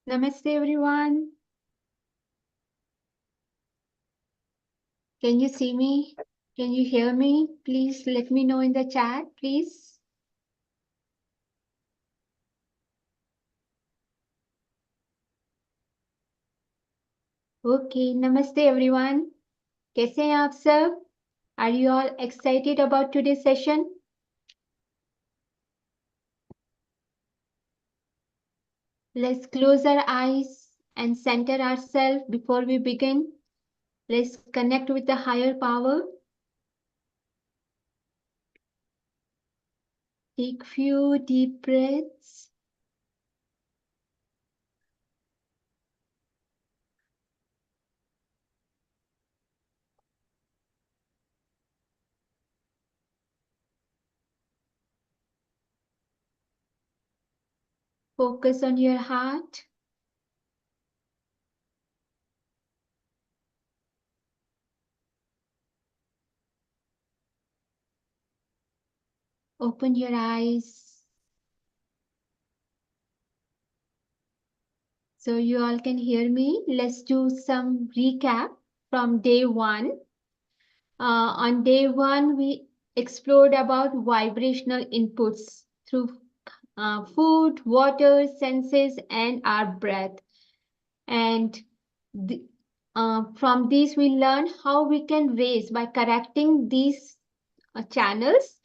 Namaste everyone. Can you see me? Can you hear me? Please let me know in the chat, please. Okay, Namaste everyone. कैसे हैं आप सब? Are you all excited about today's session? Let's close our eyes and center ourselves before we begin. Let's connect with the higher power. Take few deep breaths. Focus on your heart. Open your eyes so you all can hear me. Let's do some recap from day one. On day one, we explored about vibrational inputs through food, water, senses, and our breath. And from these, we learn how we can raise by correcting these channels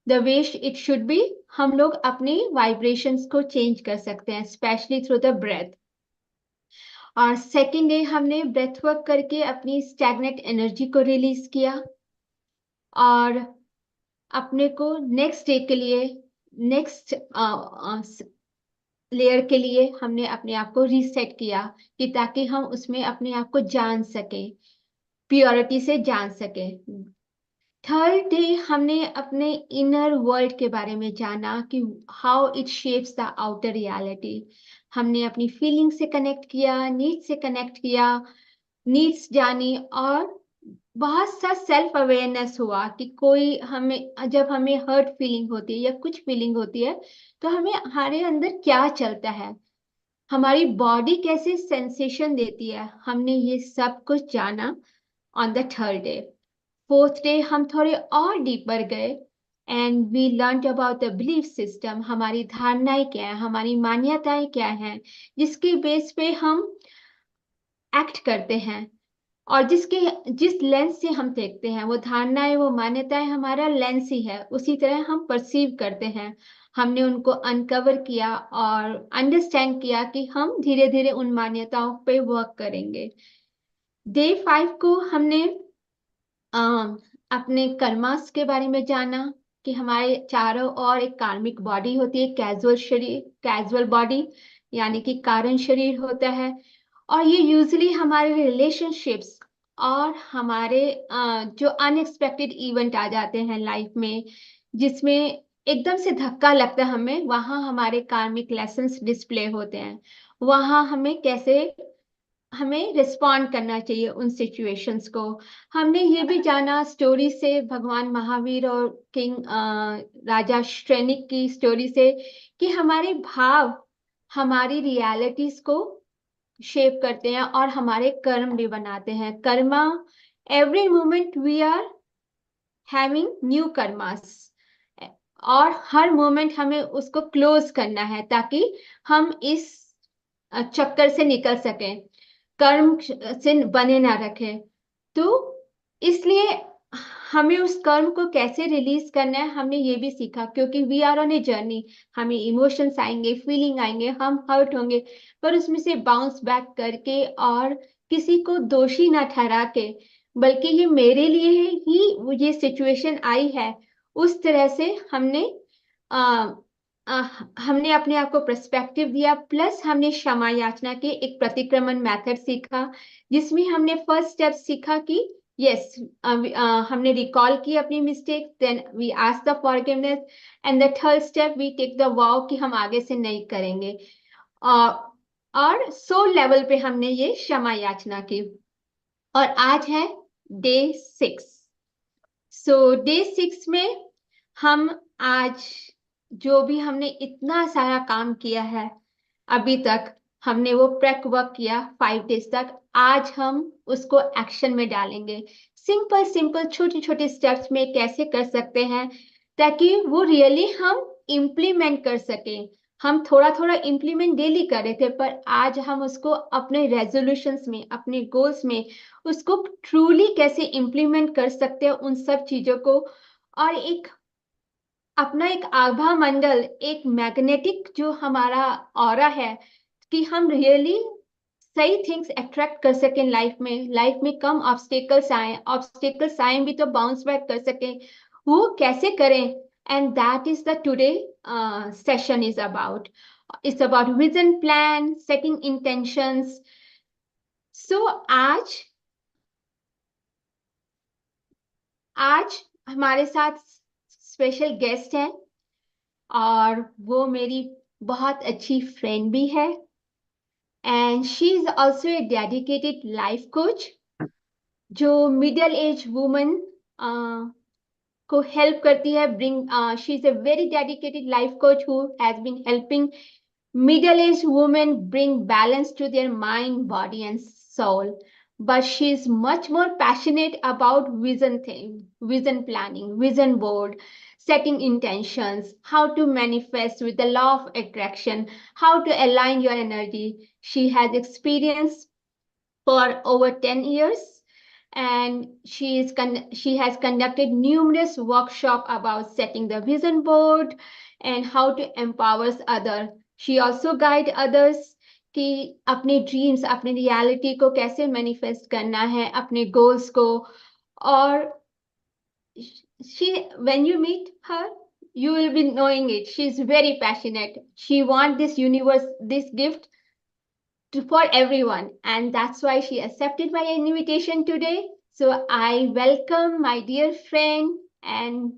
the way it should be. हम लोग अपनी vibrations को change कर सकते हैं, especially through the breath. और second day हमने breath work करके अपनी स्टैग्नेंट एनर्जी को रिलीज किया और अपने को नेक्स्ट डे के लिए नेक्स्ट लेयर के लिए हमने अपने आप को रीसेट किया कि ताकि हम उसमें अपने आप को जान सके, प्योरिटी से जान सके। थर्ड डे हमने अपने इनर वर्ल्ड के बारे में जाना कि how it shapes the outer reality. हमने अपनी फीलिंग से कनेक्ट किया, नीड्स से कनेक्ट किया, नीड्स जानी और बहुत सा सेल्फ अवेयरनेस हुआ कि कोई हमें जब हमें हर्ट फीलिंग होती है या कुछ फीलिंग होती है तो हमें हमारे अंदर क्या चलता है, हमारी बॉडी कैसे सेंसेशन देती है। हमने ये सब कुछ जाना on the third day. Fourth day हम थोड़े और डीपर गए and we learn about the belief system. हमारी धारणाएं क्या है, हमारी मान्यताएं क्या हैं, जिसके बेस पे हम एक्ट करते हैं और जिस लेंस से हम देखते हैं, वो धारणाएं, वो मान्यताएं हमारा लेंस ही है, उसी तरह हम परसीव करते हैं। हमने उनको अनकवर किया और अंडरस्टैंड किया कि हम धीरे धीरे उन मान्यताओं पे वर्क करेंगे। डे 5 को हमने अपने कर्मास के बारे में जाना कि हमारे चारों ओर एक कार्मिक बॉडी होती है, कैजुअल शरीर, कैजुअल बॉडी यानी कि कारण शरीर होता है और ये यूजली हमारे रिलेशनशिप्स और हमारे जो अनएक्सपेक्टेड इवेंट आ जाते हैं लाइफ में, जिसमें एकदम से धक्का लगता है हमें, वहां हमारे कार्मिक लेसन्स डिस्प्ले होते हैं। वहां हमें रिस्पॉन्ड करना चाहिए उन सिचुएशंस को। हमने ये भी जाना स्टोरी से, भगवान महावीर और किंग राजा श्रेनिक की स्टोरी से, कि हमारे भाव हमारी रियलिटीज को शेप करते हैं और हमारे कर्म भी बनाते हैं। Karma, every moment we are having new karmas और हर मोमेंट हमें उसको क्लोज करना है ताकि हम इस चक्कर से निकल सकें, कर्म से बने ना रखें। तो इसलिए हमें उस कर्म को कैसे रिलीज करना है हमने ये भी सीखा, क्योंकि we are on a journey. हमें इमोशंस आएंगे, फीलिंग आएंगे, हम हर्ट होंगे, पर उसमें से बाउंस बैक करके और किसी को दोषी ना ठहरा के, बल्कि ये मेरे लिए ही ये सिचुएशन आई है, उस तरह से हमने अपने आप को पर्सपेक्टिव दिया। प्लस हमने क्षमा याचना के एक प्रतिक्रमण मेथड सीखा, जिसमें हमने फर्स्ट स्टेप सीखा कि यस, हमने रिकॉल की अपनी mistake, then we ask the forgiveness and the third step we take the vow कि हम आगे से नहीं करेंगे। और सोल लेवल पे हमने ये क्षमा याचना की और आज है डे 6। सो डे 6 में हम आज जो भी हमने इतना सारा काम किया है अभी तक, हमने वो प्रेक वर्क किया 5 डेज तक, आज हम उसको एक्शन में डालेंगे। सिंपल सिंपल छोटे छोटे स्टेप्स में कैसे कर सकते हैं ताकि वो रियली हम इम्प्लीमेंट कर सकें। हम थोड़ा थोड़ा इम्प्लीमेंट डेली कर रहे थे, पर आज हम उसको अपने रेजोल्यूशंस में, अपने गोल्स में उसको ट्रूली कैसे इम्प्लीमेंट कर सकते हैं उन सब चीजों को। और एक अपना एक आभा मंडल, एक मैग्नेटिक जो हमारा ऑरा है, कि हम रियली सही थिंग्स अट्रैक्ट कर सकें लाइफ में कम ऑब्स्टेकल्स आए भी तो बाउंस बैक कर सकें, वो कैसे करें। And that is the today session is about, it's about vision plan, setting intentions. So आज आज हमारे साथ स्पेशल गेस्ट हैं, और वो मेरी बहुत अच्छी फ्रेंड भी है, and she is also a dedicated life coach जो मिडिल एज वुमन को हेल्प करती है। Bring she is a very dedicated life coach who has been helping middle aged women bring balance to their mind, body, and soul. But she is much more passionate about vision planning, vision board, setting intentions, how to manifest with the law of attraction, how to align your energy. She has experience for over 10 years, and she has conducted numerous workshops about setting the vision board and how to empower others. She also guide others कि अपने dreams, अपने reality को कैसे manifest करना है, अपने goals को। और she when you meet her, you will be knowing it, she is very passionate, she want this universe, this gift for everyone, and that's why she accepted my invitation today. So I welcome my dear friend and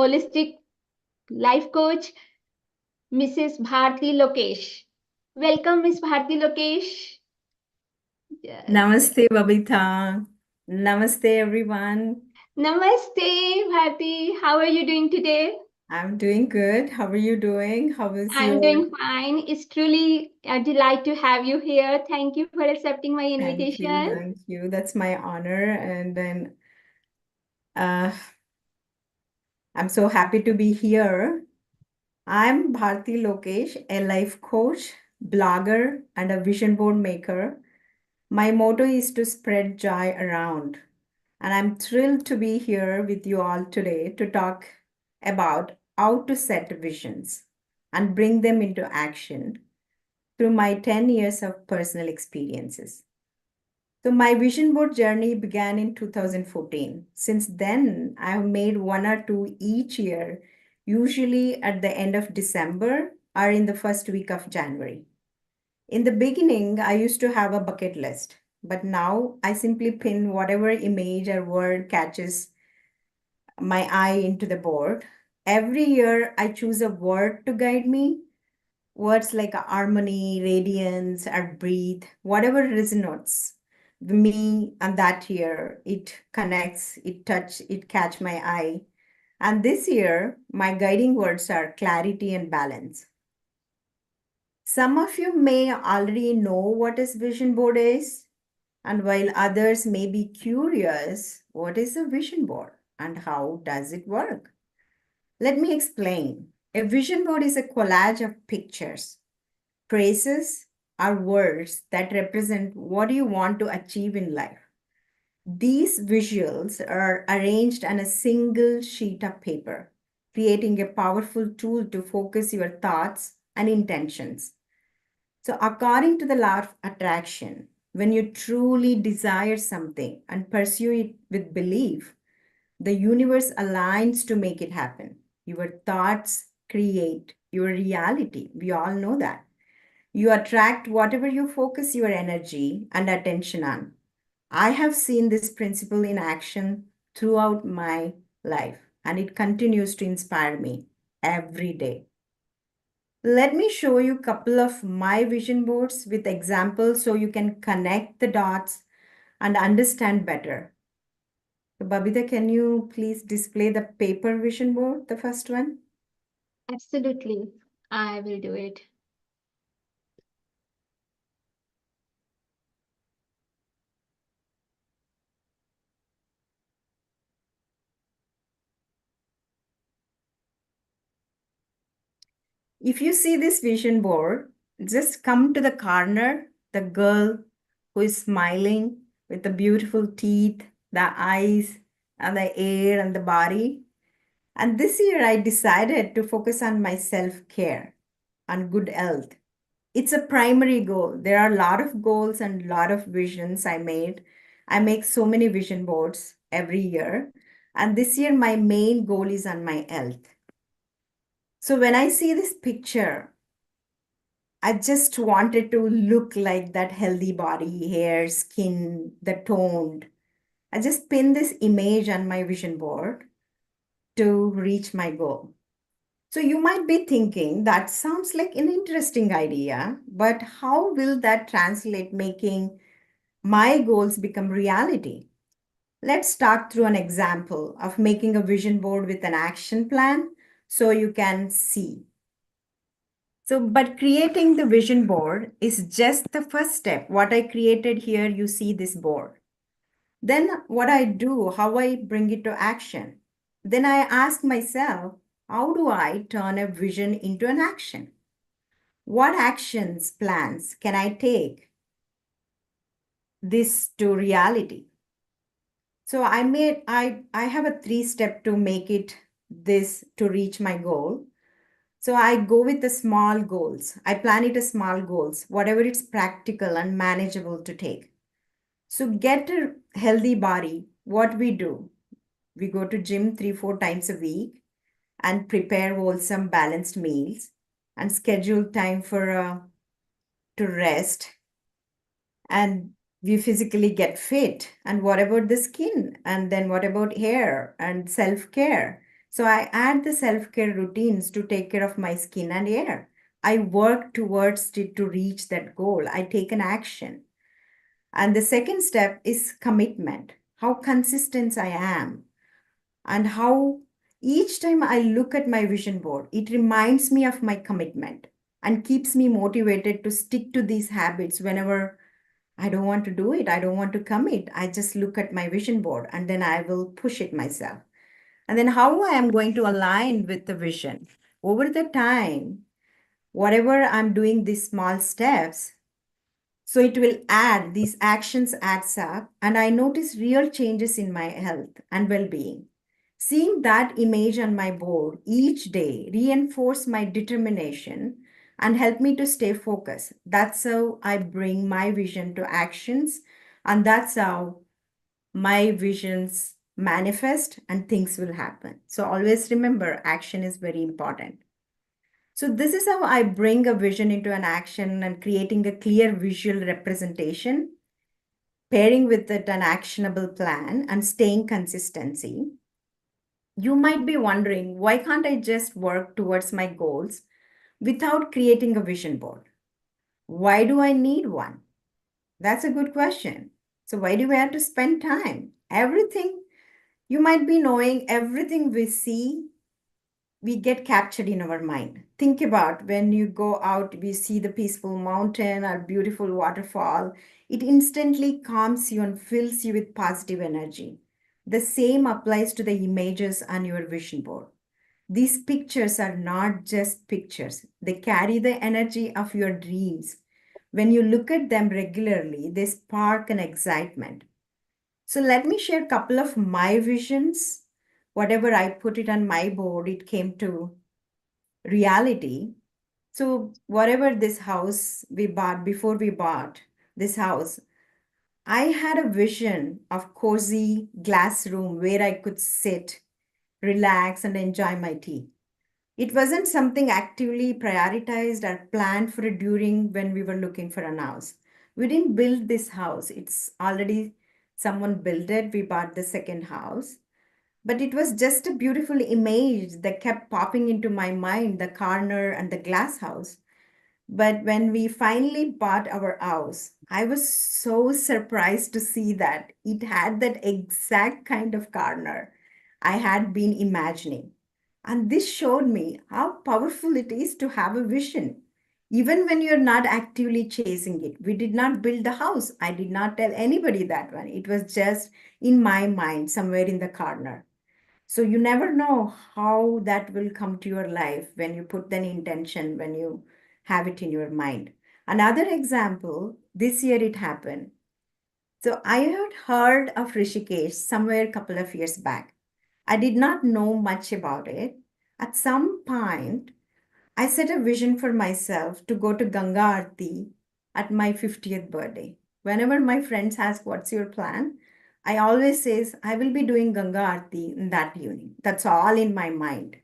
holistic life coach, Mrs. Bharti Lokesh. Welcome, Miss Bharti Lokesh. Yes. Namaste, Babita. Namaste, everyone. Namaste, Bharti. How are you doing today? I'm doing good. How are you doing? How is I'm your... doing fine. It's truly a delight to have you here. Thank you for accepting my Thank you, invitation. thank you. That's my honor. And then uh, I'm so happy to be here. I'm Bharti Lokesh, a life coach, blogger, and a vision board maker. My motto is to spread joy around. And I'm thrilled to be here with you all today to talk about how to set visions and bring them into action through my 10 years of personal experiences. So, my vision board journey began in 2014. Since then, I have made one or two each year, usually at the end of December or in the first week of January. In the beginning, I used to have a bucket list, but now I simply pin whatever image or word catches my eye into the board. Every year, I choose a word to guide me. Words like harmony, radiance, or breathe, whatever resonates with me, and that year it connects, it catch my eye. And this year, my guiding words are clarity and balance. Some of you may already know what is vision board is, and while others may be curious, what is a vision board and how does it work? Let me explain. A vision board is a collage of pictures, phrases, are words that represent what you want to achieve in life. These visuals are arranged on a single sheet of paper, creating a powerful tool to focus your thoughts and intentions. So, according to the law of attraction, when you truly desire something and pursue it with belief, the universe aligns to make it happen. Your thoughts create your reality. We all know that. You attract whatever you focus your energy and attention on. I have seen this principle in action throughout my life, and it continues to inspire me every day. Let me show you a couple of my vision boards with examples so you can connect the dots and understand better. So, Babita, can you please display the paper vision board, the first one? Absolutely, I will do it. If you see this vision board, just come to the corner, the girl who is smiling with the beautiful teeth, the eyes, and the hair and the body. And this year I decided to focus on my self care and good health. It's a primary goal. There are a lot of goals and a lot of visions I made. I make so many vision boards every year. And this year, my main goal is on my health. So when I see this picture, I just wanted to look like that healthy body, hair, skin, the toned. I just pin this image on my vision board to reach my goal. So you might be thinking that sounds like an interesting idea, but how will that translate making my goals become reality? Let's start through an example of making a vision board with an action plan so you can see. So, but creating the vision board is just the first step. What I created here, you see this board. Then, what I do, how I bring it to action. Then I ask myself, how do I turn a vision into an action? What actions, plans can I take this to reality? So I have a three step to make it this to reach my goal. So I go with the small goals. I plan it as small goals, whatever it's practical and manageable to take. So get a healthy body. What we do, we go to gym 3, 4 times a week and prepare wholesome balanced meals and schedule time for to rest, and we physically get fit. And what about the skin? And then what about hair and self-care? So I add the self-care routines to take care of my skin and hair. I work towards it to reach that goal. I take an action. And the second step is commitment, how consistent I am, and how each time I look at my vision board, it reminds me of my commitment and keeps me motivated to stick to these habits whenever I don't want to do it. I don't want to commit. I just look at my vision board and then I will push it myself. And then how I am going to align with the vision. Over the time, whatever I'm doing these small steps, so it will add, these actions adds up, and I notice real changes in my health and well-being. Seeing that image on my board each day reinforce my determination and help me to stay focused. That's how I bring my vision to actions, and that's how my visions manifest and things will happen. So always remember, action is very important. So this is how I bring a vision into an action and creating a clear visual representation, pairing with it an actionable plan and staying consistency. You might be wondering, why can't I just work towards my goals without creating a vision board? Why do I need one? That's a good question. So why do we have to spend time? Everything, you might be knowing, everything we see we get captured in our mind. Think about when you go out, we see the peaceful mountain or beautiful waterfall, it instantly calms you and fills you with positive energy. The same applies to the images on your vision board. These pictures are not just pictures, they carry the energy of your dreams. When you look at them regularly, they spark an excitement. So let me share a couple of my visions. Whatever I put it on my board, it came to reality. So whatever this house we bought, before we bought this house, I had a vision of cozy glass room where I could sit, relax, and enjoy my tea. It wasn't something actively prioritized or planned for during when we were looking for a house. We didn't build this house. It's already someone built it. We bought the second house. But it was just a beautiful image that kept popping into my mind, the corner and the glass house. But when we finally bought our house, I was so surprised to see that it had that exact kind of corner I had been imagining. And this showed me how powerful it is to have a vision, even when you're not actively chasing it. We did not build the house. I did not tell anybody that one. It was just in my mind, somewhere in the corner. So you never know how that will come to your life when you put an intention, when you have it in your mind. Another example, this year it happened. So I had heard of Rishikesh somewhere a couple of years back. I did not know much about it. At some point, I set a vision for myself to go to Ganga Aarti at my 50th birthday. Whenever my friends ask, "What's your plan?" I always says, "I will be doing Ganga Aarti in that evening." That's all in my mind.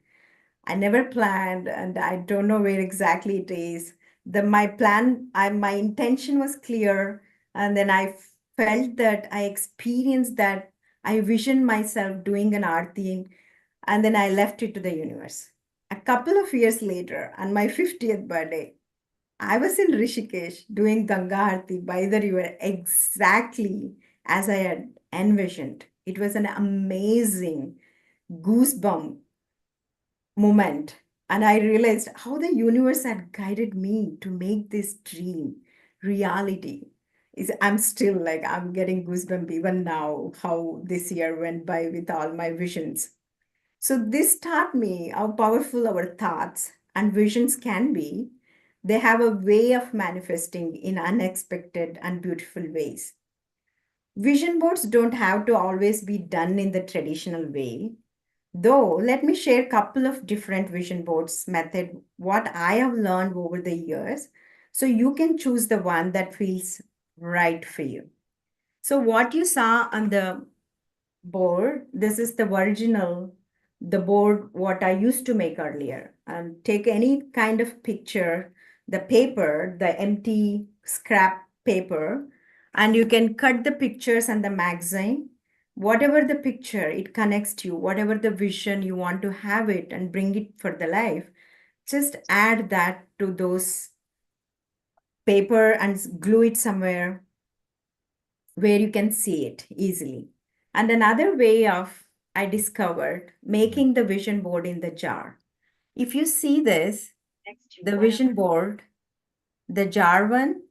I never planned and I don't know where exactly it is. My intention was clear, and then I felt that I experienced that. I visioned myself doing an aarti, and then I left it to the universe. A couple of years later, on my 50th birthday, I was in Rishikesh doing Ganga Aarti by the river exactly as I had envisioned. It was an amazing goosebump moment. And I realized how the universe had guided me to make this dream reality. I'm still like, I'm getting goosebumps even now, how this year went by with all my visions. So this taught me how powerful our thoughts and visions can be. They have a way of manifesting in unexpected and beautiful ways. Vision boards don't have to always be done in the traditional way. Though, let me share a couple of different vision boards method, what I have learned over the years, so you can choose the one that feels right for you. So what you saw on the board, this is the original, the board what I used to make earlier. And take any kind of picture, the paper, the empty scrap paper, and you can cut the pictures and the magazine. Whatever the picture, it connects to you, whatever the vision you want to have it and bring it for the life, just add that to those paper and glue it somewhere where you can see it easily. And another way of I discovered making the vision board in the jar. If you see this, the vision board, the jar one,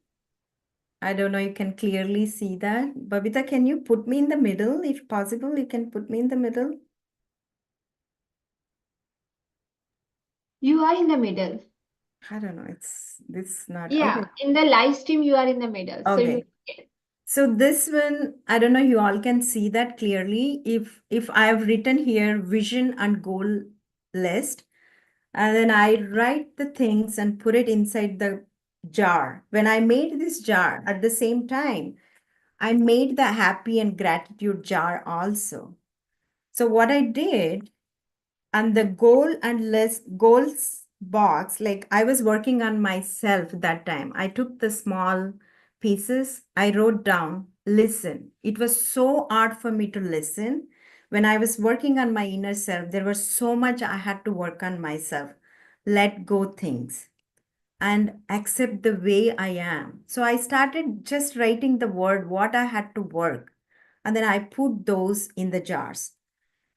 I don't know, you can clearly see that. Babita, can you put me in the middle? If possible, you can put me in the middle. You are in the middle. I don't know, it's this not Yeah, okay. in the live stream, you are in the middle. So you Okay. So this one, I don't know, you all can see that clearly. If I have written here vision and goal list, and then I write the things and put it inside the jar. When I made this jar, at the same time, I made the happy and gratitude jar also. So what I did, and the goal and list goals box, like I was working on myself that time. I took the small pieces, I wrote down, listen. It was so hard for me to listen. When I was working on my inner self, there was so much I had to work on myself. Let go things and accept the way I am. So I started just writing the word what I had to work, and then I put those in the jars.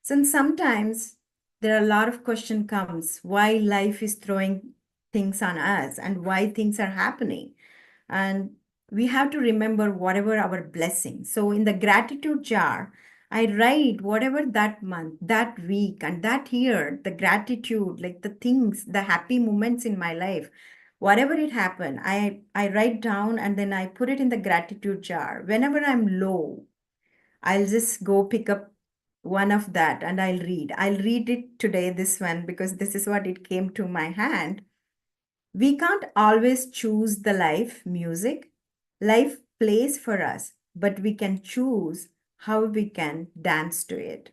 Since sometimes there are a lot of question comes why life is throwing things on us and why things are happening. And we have to remember whatever our blessing. So in the gratitude jar, I write whatever that month, that week, and that year, the gratitude, like the things, the happy moments in my life, whatever it happened, I write down and then I put it in the gratitude jar. Whenever I'm low, I'll just go pick up one of that and I'll read. I'll read it today, this one, because this is what it came to my hand. We can't always choose the life music. Life plays for us, but we can choose how we can dance to it.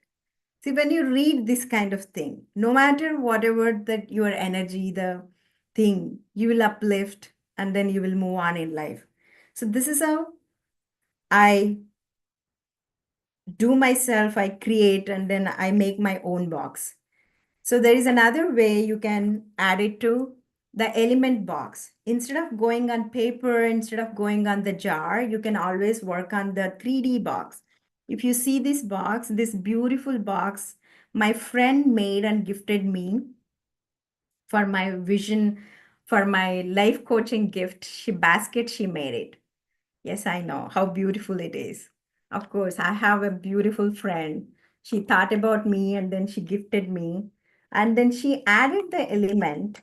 See, when you read this kind of thing, no matter whatever that your energy, the thing, you will uplift and then you will move on in life. So this is how I do myself, I create, and then I make my own box. So there is another way you can add it to the element box. Instead of going on paper, instead of going on the jar, you can always work on the 3D box. If you see this box, this beautiful box, my friend made and gifted me for my vision, for my life coaching gift. She made it. Yes, I know how beautiful it is. Of course, I have a beautiful friend. She thought about me and then she gifted me. And then she added the element,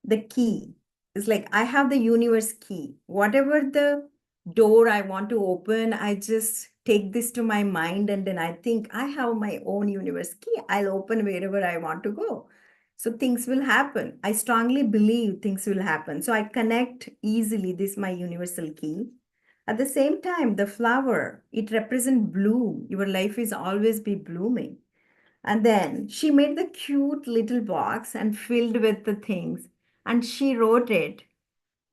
the key. It's like I have the universe key. Whatever the door I want to open, I just take this to my mind and then I think I have my own universe key. I'll open wherever I want to go. So things will happen. I strongly believe things will happen. So I connect easily. This is my universal key. At the same time, the flower, it represents bloom. Your life is always be blooming. And then she made the cute little box and filled with the things. And she wrote it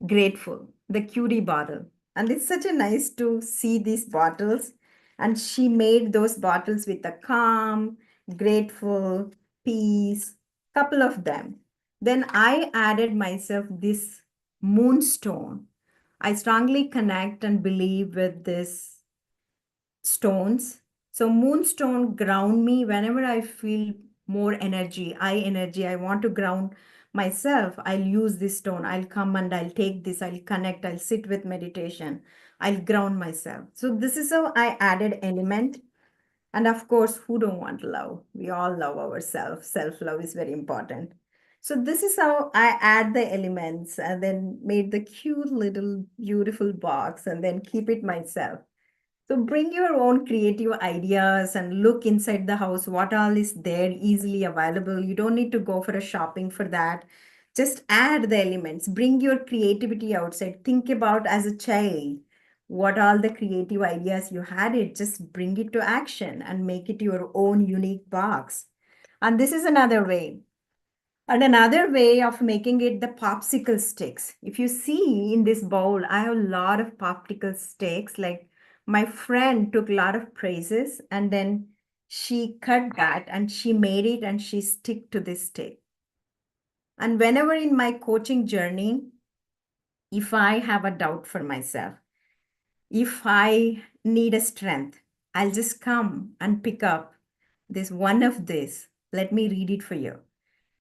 grateful, the cutie bottle. And it's such a nice to see these bottles. And she made those bottles with a calm, grateful, peace, couple of them. Then I added myself this moonstone. I strongly connect and believe with this stones. So moonstone ground me whenever I feel more energy, I want to ground myself. I'll use this stone. I'll come and I'll take this. I'll connect. I'll sit with meditation. I'll ground myself. So this is how I added element. And of course, who don't want love? We all love ourselves. Self-love is very important. So this is how I add the elements and then made the cute little beautiful box and then keep it myself. So bring your own creative ideas and look inside the house what all is there easily available. You don't need to go for a shopping for that. Just add the elements. Bring your creativity outside. Think about as a child what all the creative ideas you had it. Just bring it to action and make it your own unique box. And this is another way. And another way of making it the popsicle sticks. If you see in this bowl, I have a lot of popsicle sticks. Like my friend took a lot of praises and then she cut that and she made it and she stick to this stick. And whenever in my coaching journey, if I have a doubt for myself, if I need a strength, I'll just come and pick up this one of this. Let me read it for you.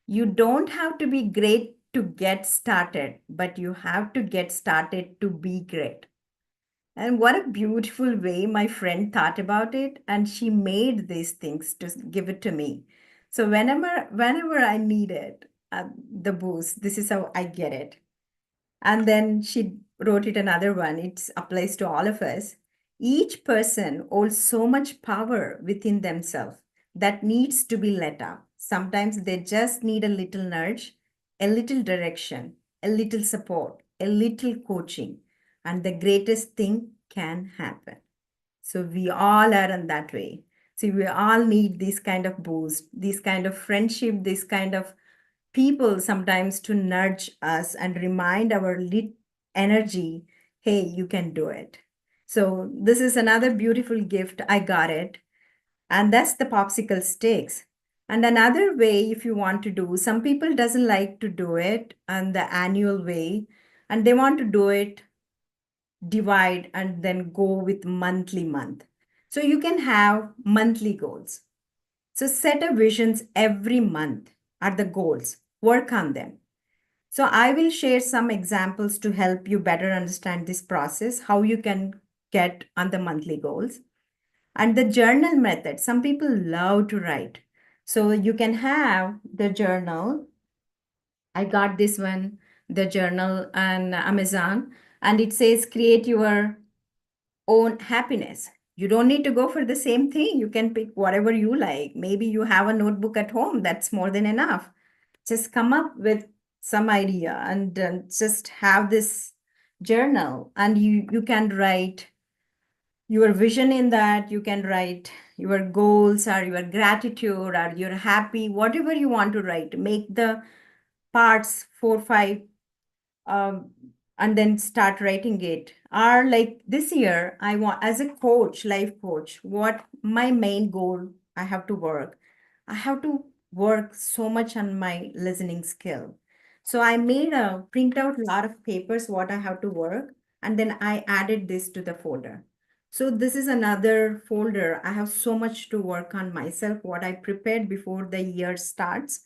You don't have to be great to get started, but you have to get started to be great. And what a beautiful way my friend thought about it. And she made these things to give it to me. So whenever I need it, the boost, this is how I get it. And then she wrote it another one. It applies to all of us. Each person holds so much power within themselves that needs to be let out. Sometimes they just need a little nudge, a little direction, a little support, a little coaching, and the greatest thing can happen. So we all are in that way. See, we all need this kind of boost, this kind of friendship, this kind of people sometimes to nudge us and remind our lit energy, hey, you can do it. So this is another beautiful gift. I got it. And that's the popsicle sticks. And another way, if you want to do, some people doesn't like to do it on the annual way, and they want to do it divide and then go with monthly month. So you can have monthly goals. So set a visions every month are the goals. Work on them. So I will share some examples to help you better understand this process, how you can get on the monthly goals. And the journal method, some people love to write. So you can have the journal. I got this one, the journal on Amazon, and it says create your own happiness. You don't need to go for the same thing. You can pick whatever you like. Maybe you have a notebook at home. That's more than enough. Just come up with some idea and just have this journal and you can write your vision in that. You can write your goals or your gratitude or you're happy, whatever you want to write. Make the parts 4 5 um, and then start writing it. Or like this year, I want as a coach, life coach, what my main goal I have to work. I have to work so much on my listening skill. So I made a print out a lot of papers what I have to work, and then I added this to the folder. So this is another folder. I have so much to work on myself, what I prepared before the year starts.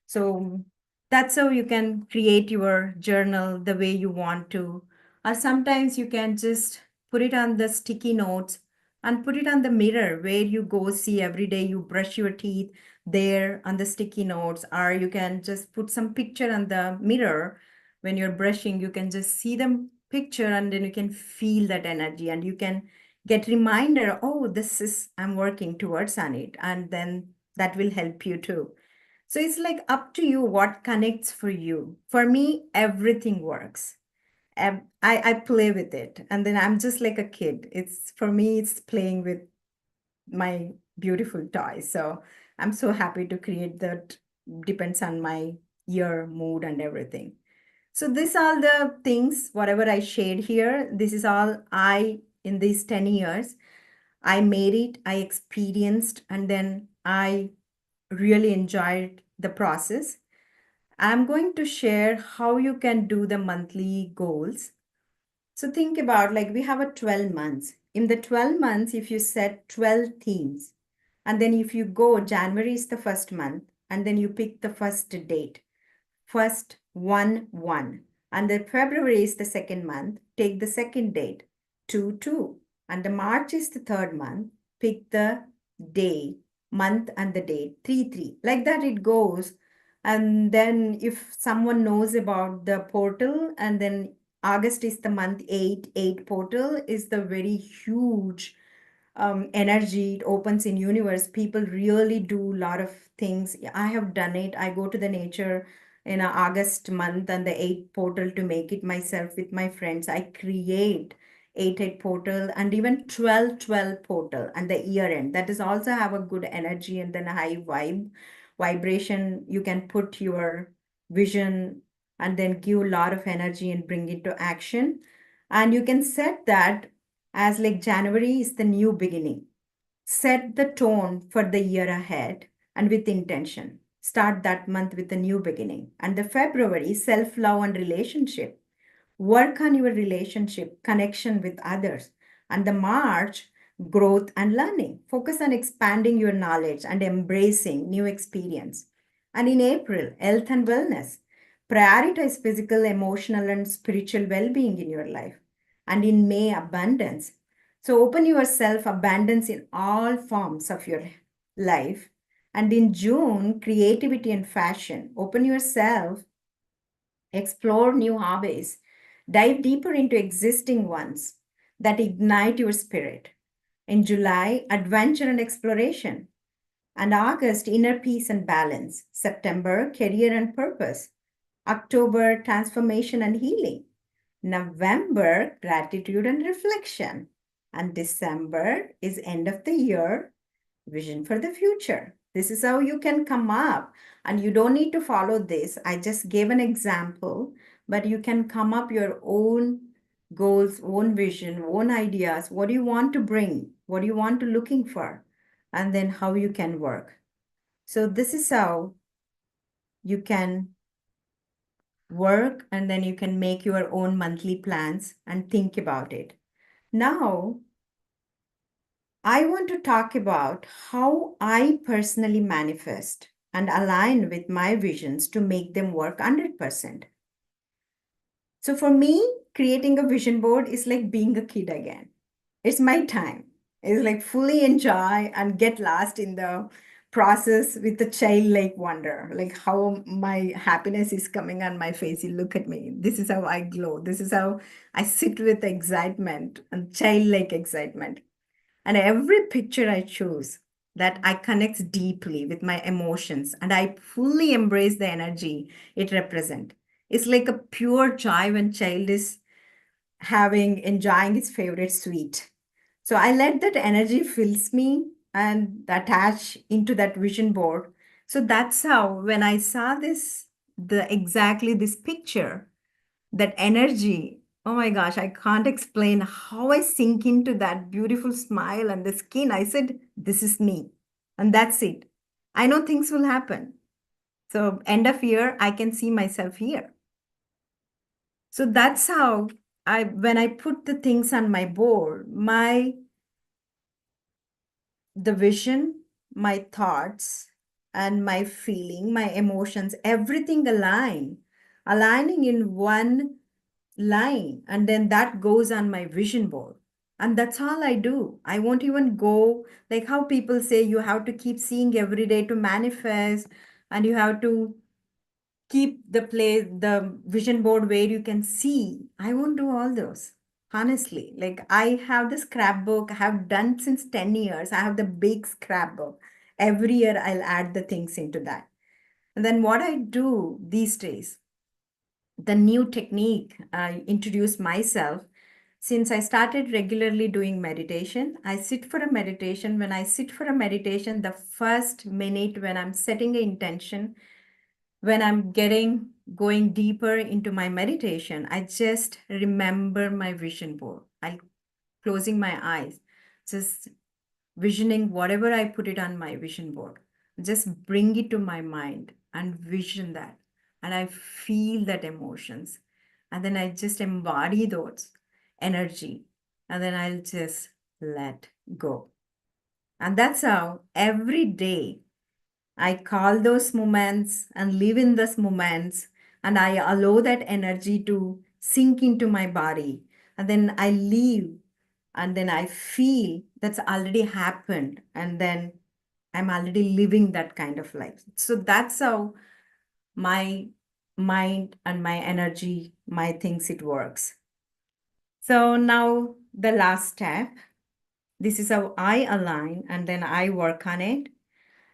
So that's how you can create your journal the way you want to. Or sometimes you can just put it on the sticky notes, and put it on the mirror where you go see every day. You brush your teeth there on the sticky notes, or you can just put some picture on the mirror when you're brushing. You can just see the picture and then you can feel that energy and you can get reminder, oh, this is, I'm working towards on it. And then that will help you too. So it's like up to you what connects for you. For me, everything works. I play with it, and then I'm just like a kid. It's for me, it's playing with my beautiful toys. So I'm so happy to create that. Depends on my year, mood, and everything. So this all the things, whatever I shared here, this is all I in these 10 years, I made it, I experienced, and then I really enjoyed the process. I'm going to share how you can do the monthly goals. So think about like we have a 12 months. In the 12 months, if you set 12 themes, and then if you go, January is the first month, and then you pick the first date, first 1 1, and the February is the second month, take the second date, 2 2, and the March is the third month, pick the day, month, and the date, 3 3. Like that it goes. And then if someone knows about the portal, and then August is the month 8 8 portal is the very huge energy it opens in universe. People really do a lot of things. I have done it. I go to the nature in a August month and the 8 portal to make it myself with my friends. I create 8 8 portal and even 12 12 portal and the year end. That is also have a good energy and then a high vibration. You can put your vision and then give a lot of energy and bring it to action. And you can set that as like January is the new beginning. Set the tone for the year ahead and with intention. Start that month with a new beginning. And the February, self love and relationship. Work on your relationship, connection with others. And the March, growth and learning. Focus on expanding your knowledge and embracing new experience. And in April, health and wellness. Prioritize physical, emotional, and spiritual well being in your life. And in May, abundance. So open yourself abundance in all forms of your life. And in June, creativity and fashion. Open yourself, explore new hobbies, dive deeper into existing ones that ignite your spirit. In July, adventure and exploration. And August, inner peace and balance. September, career and purpose. October, transformation and healing. November, gratitude and reflection. And December is end of the year, vision for the future. This is how you can come up, and you don't need to follow this. I just gave an example, but you can come up your own goals, own vision, own ideas. What do you want to bring? What do you want to looking for? And then how you can work. So this is how you can work, and then you can make your own monthly plans and think about it. Now, I want to talk about how I personally manifest and align with my visions to make them work 100%. So for me, creating a vision board is like being a kid again. It's my time. It's like fully enjoy and get lost in the process with the childlike wonder, like how my happiness is coming on my face. You look at me. This is how I glow. This is how I sit with excitement and childlike excitement. And every picture I choose that I connect deeply with my emotions and I fully embrace the energy it represents. It's like a pure joy when child is having enjoying its favorite sweet. So I let that energy fills me and attach into that vision board. So that's how when I saw this, the exactly this picture, that energy, oh my gosh, I can't explain how I sink into that beautiful smile and the skin. I said, this is me. And that's it. I know things will happen. So end of year, I can see myself here. So that's how when I put the things on my board, the vision, my thoughts, and my feeling, my emotions, everything aligning in one line, and then that goes on my vision board. And that's all I do. I won't even go like how people say you have to keep seeing every day to manifest, and you have to keep the vision board where you can see. I won't do all those. Honestly, like I have the scrapbook I have done since 10 years. I have the big scrapbook. Every year I'll add the things into that. And then what I do these days, the new technique I introduced myself since I started regularly doing meditation. I sit for a meditation. When I sit for a meditation, the first minute when I'm setting an intention, when I'm getting going deeper into my meditation, I just remember my vision board. I closing my eyes, just visioning whatever I put it on my vision board. Just bring it to my mind and vision that. And I feel that emotions. And then I just embody those energy. And then I'll just let go. And that's how every day I call those moments and live in those moments, and I allow that energy to sink into my body. And then I leave, and then I feel that's already happened. And then I'm already living that kind of life. So that's how my mind and my energy, my things, it works. So now the last step. This is how I align and then I work on it.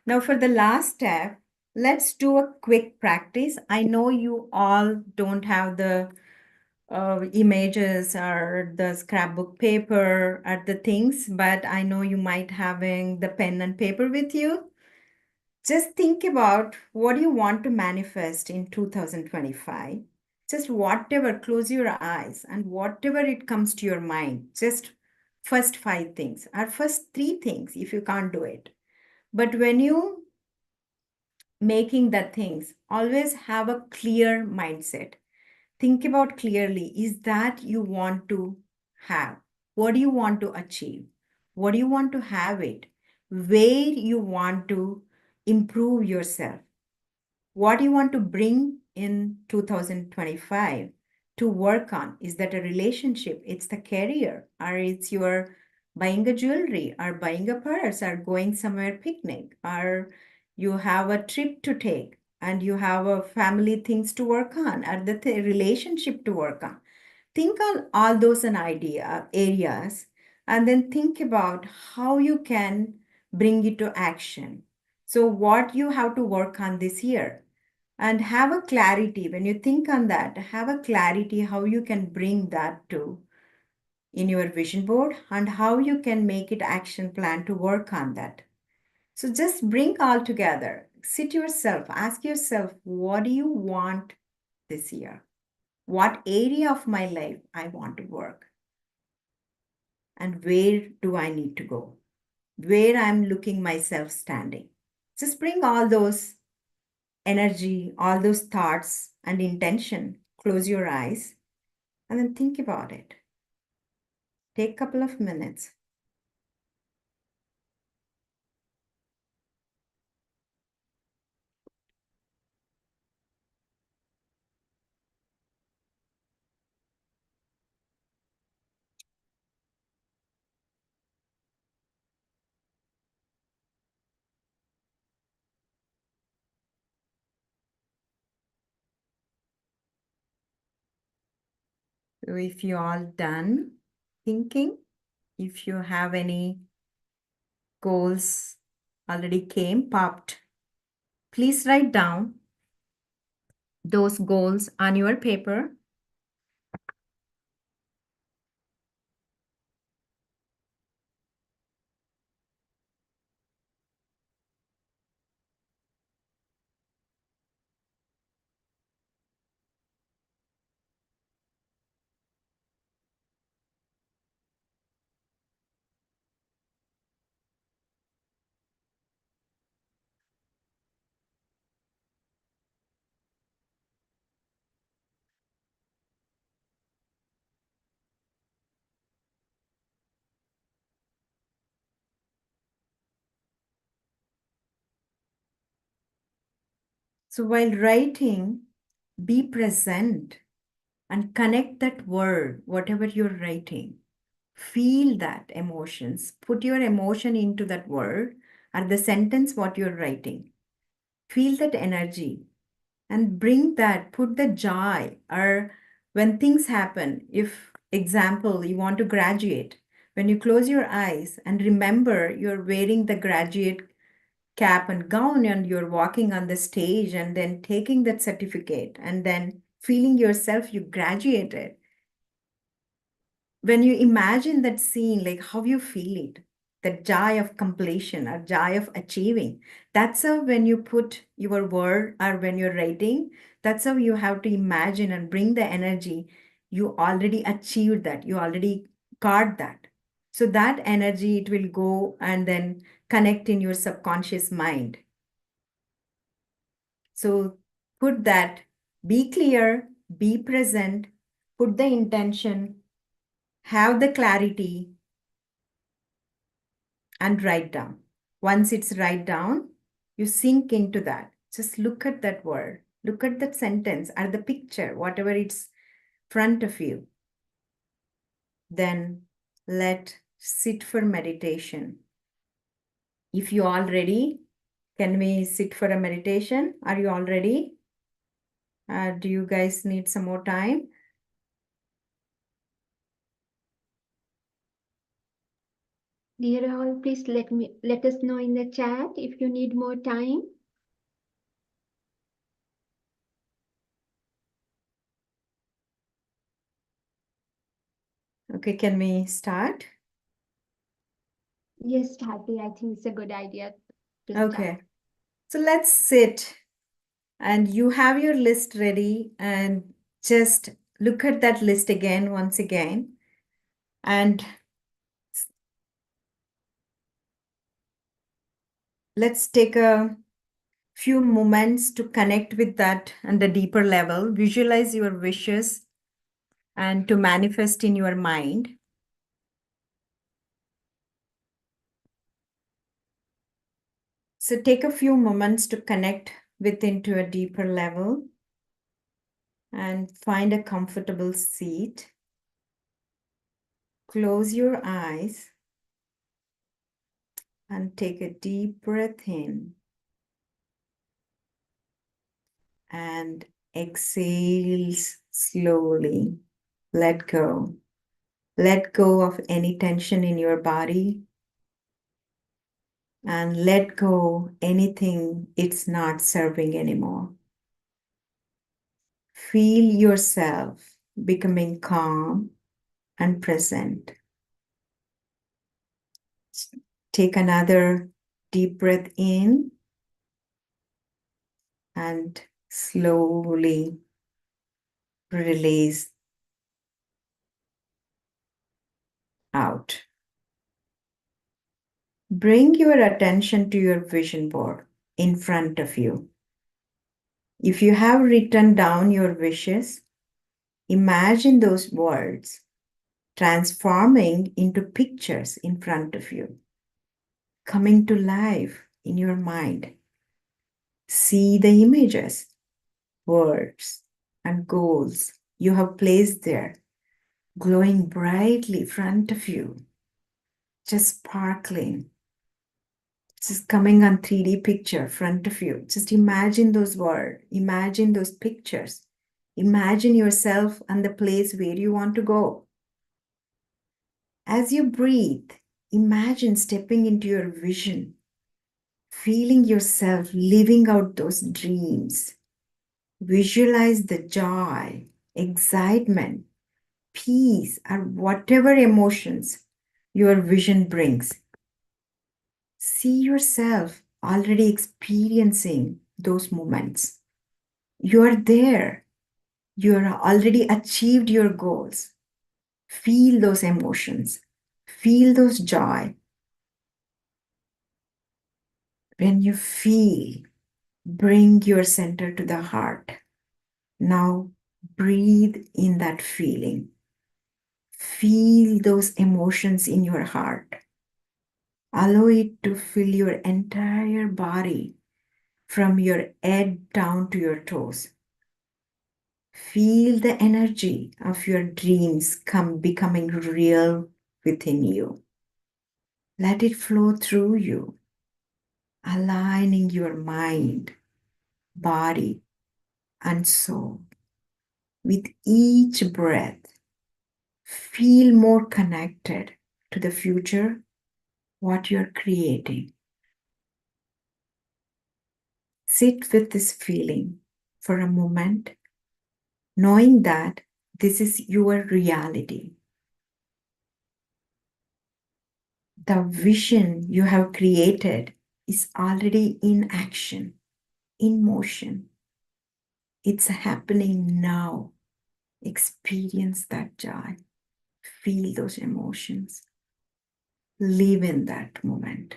Now, for the last step, let's do a quick practice. I know you all don't have the images or the scrapbook paper or the things, but I know you might having the pen and paper with you. Just think about what you want to manifest in 2025. Just whatever, close your eyes and whatever it comes to your mind, just first five things or first three things if you can't do it. But when you making that things, always have a clear mindset. Think about clearly, is that you want to have? What do you want to achieve? What do you want to have it? Where you want to improve yourself? What do you want to bring in 2025 to work on? Is that a relationship? It's the career, or it's your buying a jewelry, or buying a purse, or going somewhere picnic, or you have a trip to take, and you have a family things to work on, or the relationship to work on. Think on all those an idea areas, and then think about how you can bring it to action. So what you have to work on this year, and have a clarity when you think on that, have a clarity how you can bring that to in your vision board and how you can make it action plan to work on that. So just bring all together, sit yourself, ask yourself, what do you want this year? What area of my life I want to work, and where do I need to go, where I'm looking myself standing. Just bring all those energy, all those thoughts and intention. Close your eyes and then think about it. Take a couple of minutes. So if you all done thinking, if you have any goals already came, popped, please write down those goals on your paper. So while writing, be present and connect that word, whatever you're writing. Feel that emotions. Put your emotion into that word or the sentence what you're writing. Feel that energy and bring that, put the joy. Or when things happen, if example, you want to graduate, when you close your eyes and remember you're wearing the graduate cap and gown and you're walking on the stage and then taking that certificate and then feeling yourself you graduated, when you imagine that scene, like how you feel it, the joy of completion or joy of achieving, that's how when you put your word or when you're writing, that's how you have to imagine and bring the energy. You already achieved that, you already got that. So that energy, it will go and then connect in your subconscious mind. So put that, be clear, be present, put the intention, have the clarity, and write down. Once it's write down, you sink into that. Just look at that word, look at that sentence or the picture, whatever it's front of you. Then let sit for meditation. If you all ready, can we sit for a meditation? Are you all ready? Do you guys need some more time? Dear all, please let us know in the chat if you need more time. Okay, can we start? Yes, Bharti, I think it's a good idea to start. Okay, so let's sit and you have your list ready and just look at that list again, once again, and let's take a few moments to connect with that and the deeper level. Visualize your wishes and to manifest in your mind. So take a few moments to connect with into a deeper level and find a comfortable seat. Close your eyes and take a deep breath in and exhales slowly. Let go. Let go of any tension in your body and let go anything it's not serving anymore. Feel yourself becoming calm and present. Take another deep breath in and slowly release out. Bring your attention to your vision board in front of you. If you have written down your wishes, imagine those words transforming into pictures in front of you, coming to life in your mind. See the images, words, and goals you have placed there, glowing brightly in front of you, just sparkling, just coming on 3D picture front of you. Just imagine those words, imagine those pictures. Imagine yourself and the place where you want to go. As you breathe, imagine stepping into your vision, feeling yourself living out those dreams. Visualize the joy, excitement, peace, or whatever emotions your vision brings. See yourself already experiencing those moments. You are there. You are already achieved your goals. Feel those emotions. Feel those joy. When you feel, bring your center to the heart. Now breathe in that feeling. Feel those emotions in your heart. Allow it to fill your entire body from your head down to your toes. Feel the energy of your dreams becoming real within you. Let it flow through you, aligning your mind, body, and soul. With each breath, feel more connected to the future, what you're creating. Sit with this feeling for a moment, knowing that this is your reality. The vision you have created is already in action, in motion. It's happening now. Experience that joy. Feel those emotions. Live in that moment.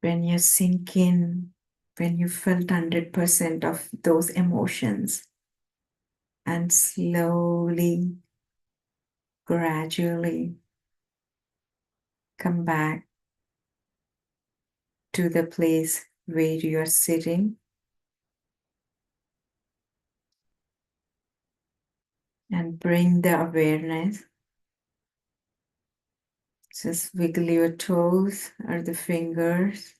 When you sink in, when you felt 100% of those emotions, and slowly, gradually come back to the place where you are sitting and bring the awareness. Just wiggle your toes or the fingers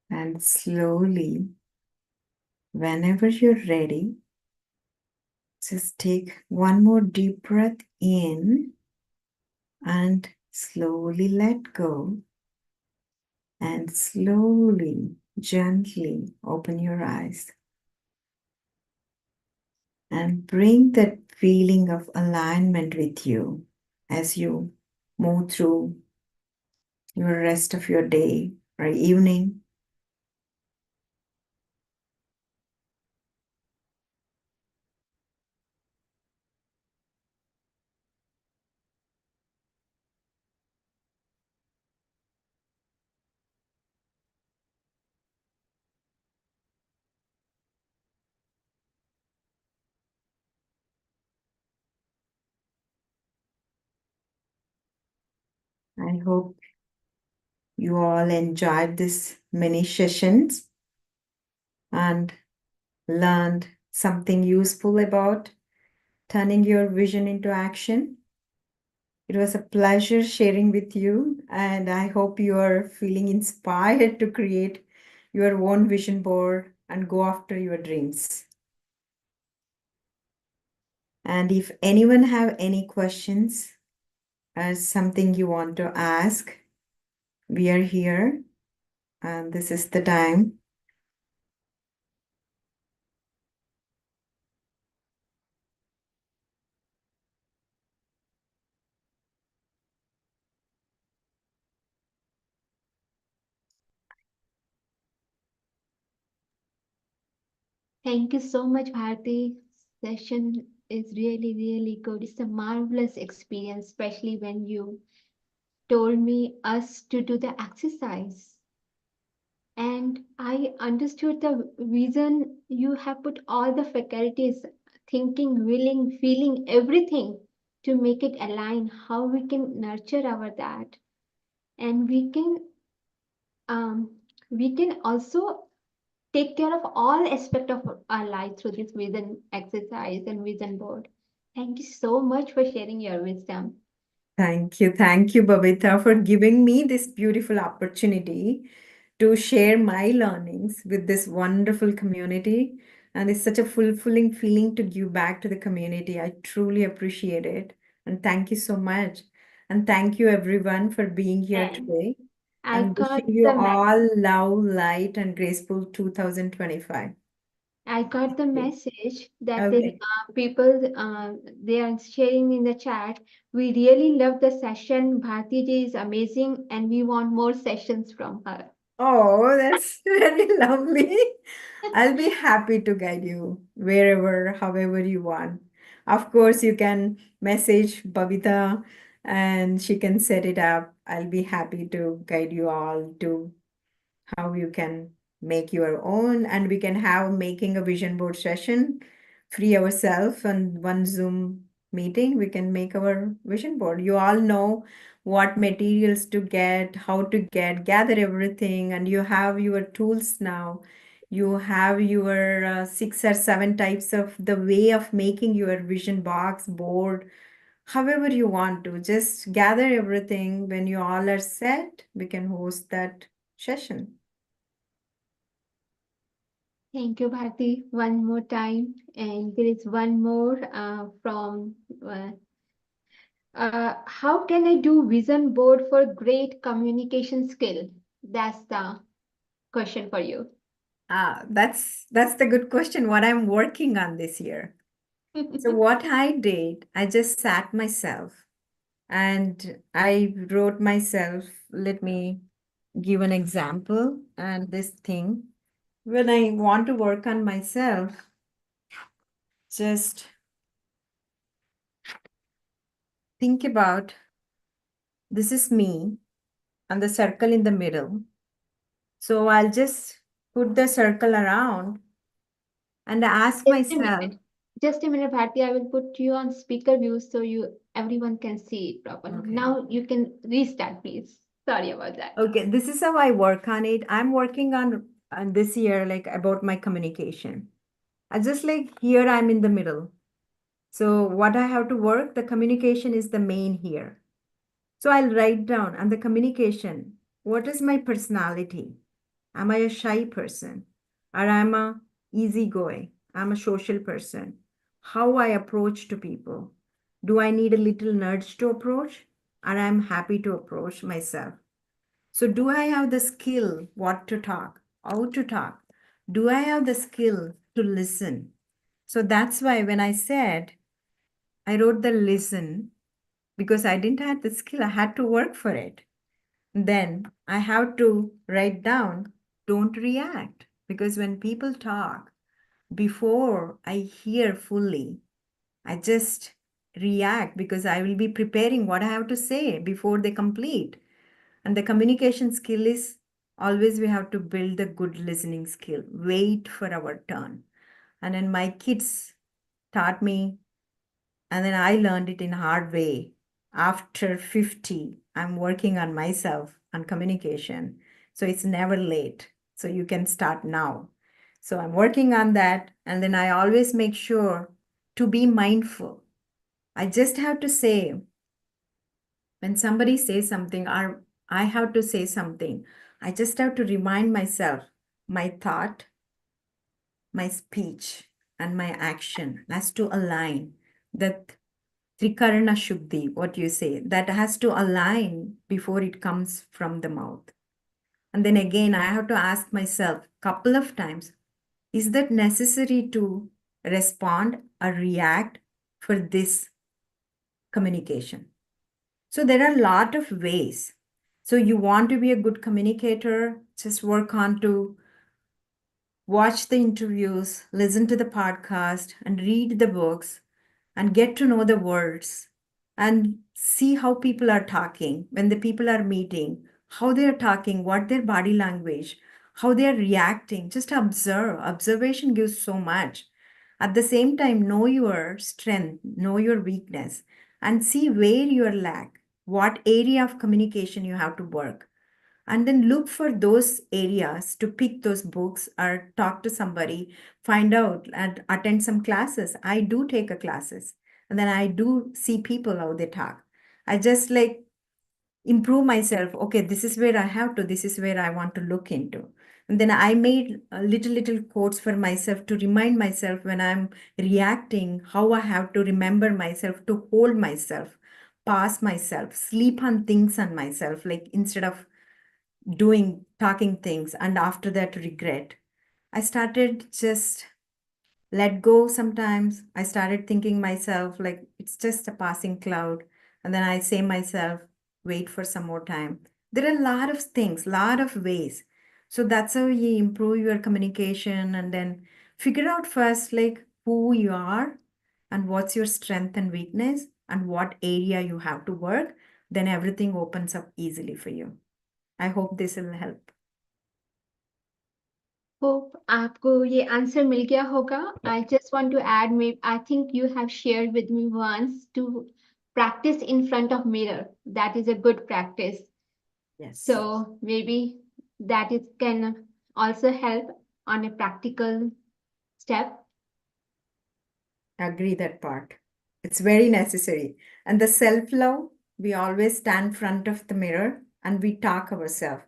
and slowly, whenever you're ready, just take one more deep breath in and slowly let go and slowly, gently open your eyes and bring that feeling of alignment with you as you move through your rest of your day or evening. I hope you all enjoyed this mini sessions and learned something useful about turning your vision into action. It was a pleasure sharing with you, and I hope you are feeling inspired to create your own vision board and go after your dreams. And if anyone have any questions or something you want to ask, we are here, and this is the time. Thank you so much, Bharti. Session is really, really good. It's a marvelous experience, especially when you told me us to do the exercise. And I understood the reason you have put all the faculties, thinking, willing, feeling, everything to make it align, how we can nurture our that. And um, we can also take care of all aspect of our life through this vision exercise and vision board. Thank you so much for sharing your wisdom. Thank you, Babita, for giving me this beautiful opportunity to share my learnings with this wonderful community. And it's such a fulfilling feeling to give back to the community. I truly appreciate it. And thank you so much. And thank you, everyone, for being here And today. I And got wishing you the message. all love, light, and graceful 2025. I got the message that the Okay. people they are sharing in the chat. We really love the session. Bharti ji is amazing, and we want more sessions from her. Oh, that's very lovely. I'll be happy to guide you wherever, however you want. Of course, you can message Babita and she can set it up. I'll be happy to guide you all to how you can make your own, and we can have making a vision board session free ourselves on one Zoom meeting, we can make our vision board. You all know what materials to get, how to get, gather everything, and you have your tools now. You have your 6 or 7 types of the way of making your vision box, board, however you want to. Just gather everything. When you all are set, we can host that session. Thank you, Bharti. One more time. And there is one more from how can I do vision board for great communication skill? That's the question for you. That's the good question. What I'm working on this year. So what I did, I just sat myself and I wrote myself. Let me give an example. And this thing, when I want to work on myself, just think about this is me and the circle in the middle. So I'll just put the circle around and ask Just a myself, minute. Just a minute, Bharti. I will put you on speaker view so everyone can see it properly. okay. Now you can restart, please. Sorry about that. Okay, this is how I work on it. I'm working on this year, like about my communication. I just like here I'm in the middle. So what I have to work, the communication is the main here. So I'll write down on the communication, what is my personality? Am I a shy person? Or am a easygoing? I'm a social person. How I approach to people. Do I need a little nudge to approach? Or I'm happy to approach myself? So, do I have the skill what to talk, how to talk? Do I have the skill to listen? So, that's why when I said I wrote the listen because I didn't have the skill, I had to work for it. Then I have to write down don't react because when people talk, before I hear fully, I just react because I will be preparing what I have to say before they complete. And the communication skill is always we have to build a good listening skill, wait for our turn. And then my kids taught me, and then I learned it in hard way. After 50, I'm working on myself on communication. So it's never late. So you can start now. So I'm working on that. And then I always make sure to be mindful. I just have to say, when somebody says something or I have to say something, I just have to remind myself my thought, my speech, and my action has to align. That Trikarana Shuddhi, what you say, that has to align before it comes from the mouth. And then again, I have to ask myself couple of times, is that necessary to respond or react for this communication? So there are a lot of ways. So you want to be a good communicator, just work on to watch the interviews, listen to the podcast, and read the books, and get to know the words, and see how people are talking when the people are meeting, how they are talking, what their body language, how they are reacting. Just observe. Observation gives so much. At the same time, know your strength, know your weakness, and see where you are lack, what area of communication you have to work, and then look for those areas to pick those books or talk to somebody, find out and attend some classes. I do take a classes, and then I do see people how they talk. I just like improve myself. Okay, this is where I have to, this is where I want to look into. And then I made little quotes for myself to remind myself when I'm reacting, how I have to remember myself, to hold myself, pass myself, sleep on things on myself, like instead of doing talking things and after that regret. I started just let go. Sometimes I started thinking myself like it's just a passing cloud, and then I say myself wait for some more time. There are a lot of things, lot of ways. So that's how you improve your communication, and then figure out first like who you are and what's your strength and weakness and what area you have to work. Then everything opens up easily for you. I hope this will help. Hope आपको ये answer मिल गया होगा. I just want to add may I think you have shared with me once to practice in front of mirror. That is a good practice. Yes, So maybe that is can also help on a practical step. agree that part. It's very necessary. And the self-love, we always stand front of the mirror and we talk ourselves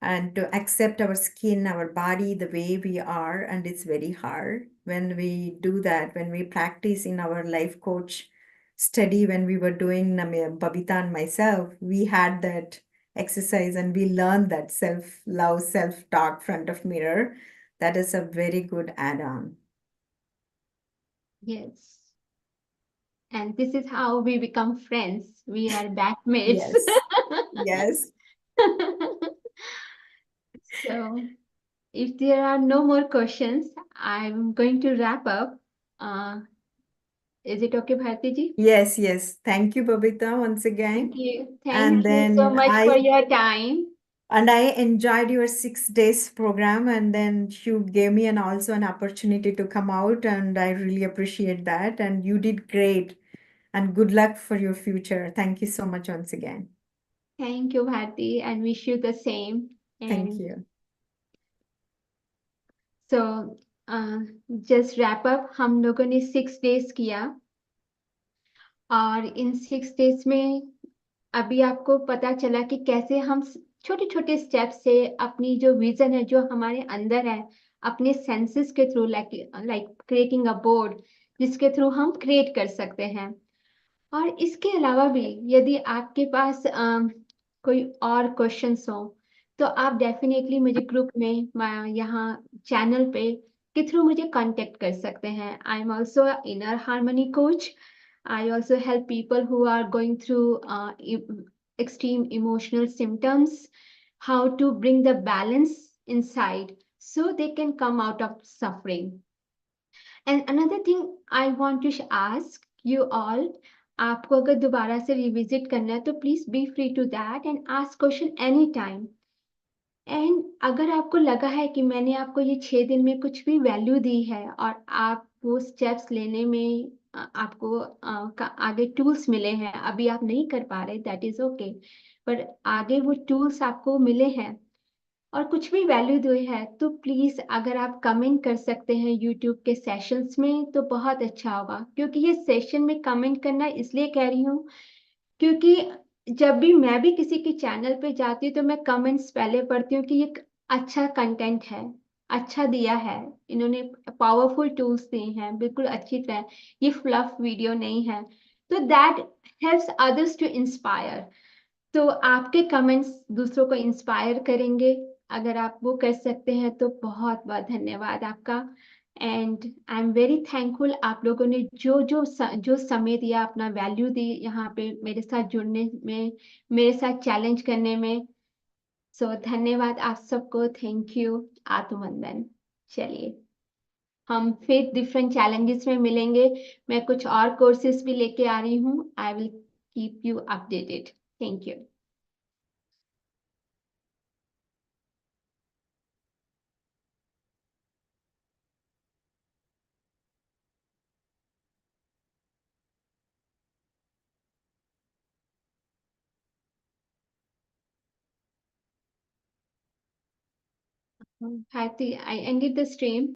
and to accept our skin, our body, the way we are. And it's very hard when we do that, when we practice in our life coach study, when we were doing Babita and myself, we had that exercise and we learned that self-love, self-talk front of mirror. That is a very good add-on. Yes. And this is how we become friends. We are batchmates. Yes, yes. So if there are no more questions, I'm going to wrap up. Uh, is it okay, Bharti ji? Yes, yes. Thank you, Babita, once Thank again. you. And Thank you so then much for I your time. and I enjoyed your 6 days program, and then you gave me an also an opportunity to come out, and I really appreciate that. And you did great, and good luck for your future. Thank you so much once again. Thank you, Bharti, and wish you the same. Thank And you. so just wrap up हम लोगों ने 6 days किया और इन 6 days में अभी आपको पता चला कि कैसे हम छोटे छोटे स्टेप से अपनी जो विजन है जो हमारे अंदर है अपने सेंसेस के through like like creating a board जिसके थ्रू हम क्रिएट कर सकते हैं. और इसके अलावा भी यदि आपके पास कोई और क्वेश्चंस हो तो आप डेफिनेटली मुझे ग्रुप में यहाँ चैनल पे के थ्रू मुझे कांटेक्ट कर सकते हैं. I am also inner harmony coach. I also help people who are going through extreme emotional symptoms, how to bring the balance inside so they can come out of suffering. And another thing I want to ask you all, आपको अगर दोबारा से revisit करना है तो please be free to that and ask question any time. And अगर आपको लगा है कि मैंने आपको ये 6 दिन में कुछ भी वैल्यू दी है और आप वो स्टेप्स लेने में आपको आगे टूल्स मिले हैं, अभी आप नहीं कर पा रहे, दैट इज ओके, पर आगे वो टूल्स आपको मिले हैं और कुछ भी वैल्यू दो है तो प्लीज अगर आप कमेंट कर सकते हैं यूट्यूब के सेशंस में तो बहुत अच्छा होगा. क्योंकि ये सेशन में कमेंट करना इसलिए कह रही हूँ क्योंकि जब भी मैं भी किसी के चैनल पे जाती हूँ तो मैं कमेंट्स पहले पढ़ती हूँ कि ये अच्छा कंटेंट है, अच्छा दिया है, इन्होंने पावरफुल टूल्स दिए हैं बिल्कुल अच्छी तरह, ये फ्लफ वीडियो नहीं है. तो that helps others to inspire. तो आपके कमेंट्स दूसरों को इंस्पायर करेंगे. अगर आप वो कर सकते हैं तो बहुत बहुत धन्यवाद आपका. And I am very thankful आप लोगों ने जो समय दिया, अपना वैल्यू दी यहाँ पे मेरे साथ जुड़ने में, मेरे साथ चैलेंज करने में. सो धन्यवाद आप सबको. Thank you. आत्मवंदन. चलिए हम फिर डिफरेंट चैलेंजेस में मिलेंगे. मैं कुछ और कोर्सेज भी लेके आ रही हूँ. I will keep you updated. Thank you. Bharti, I ended the stream.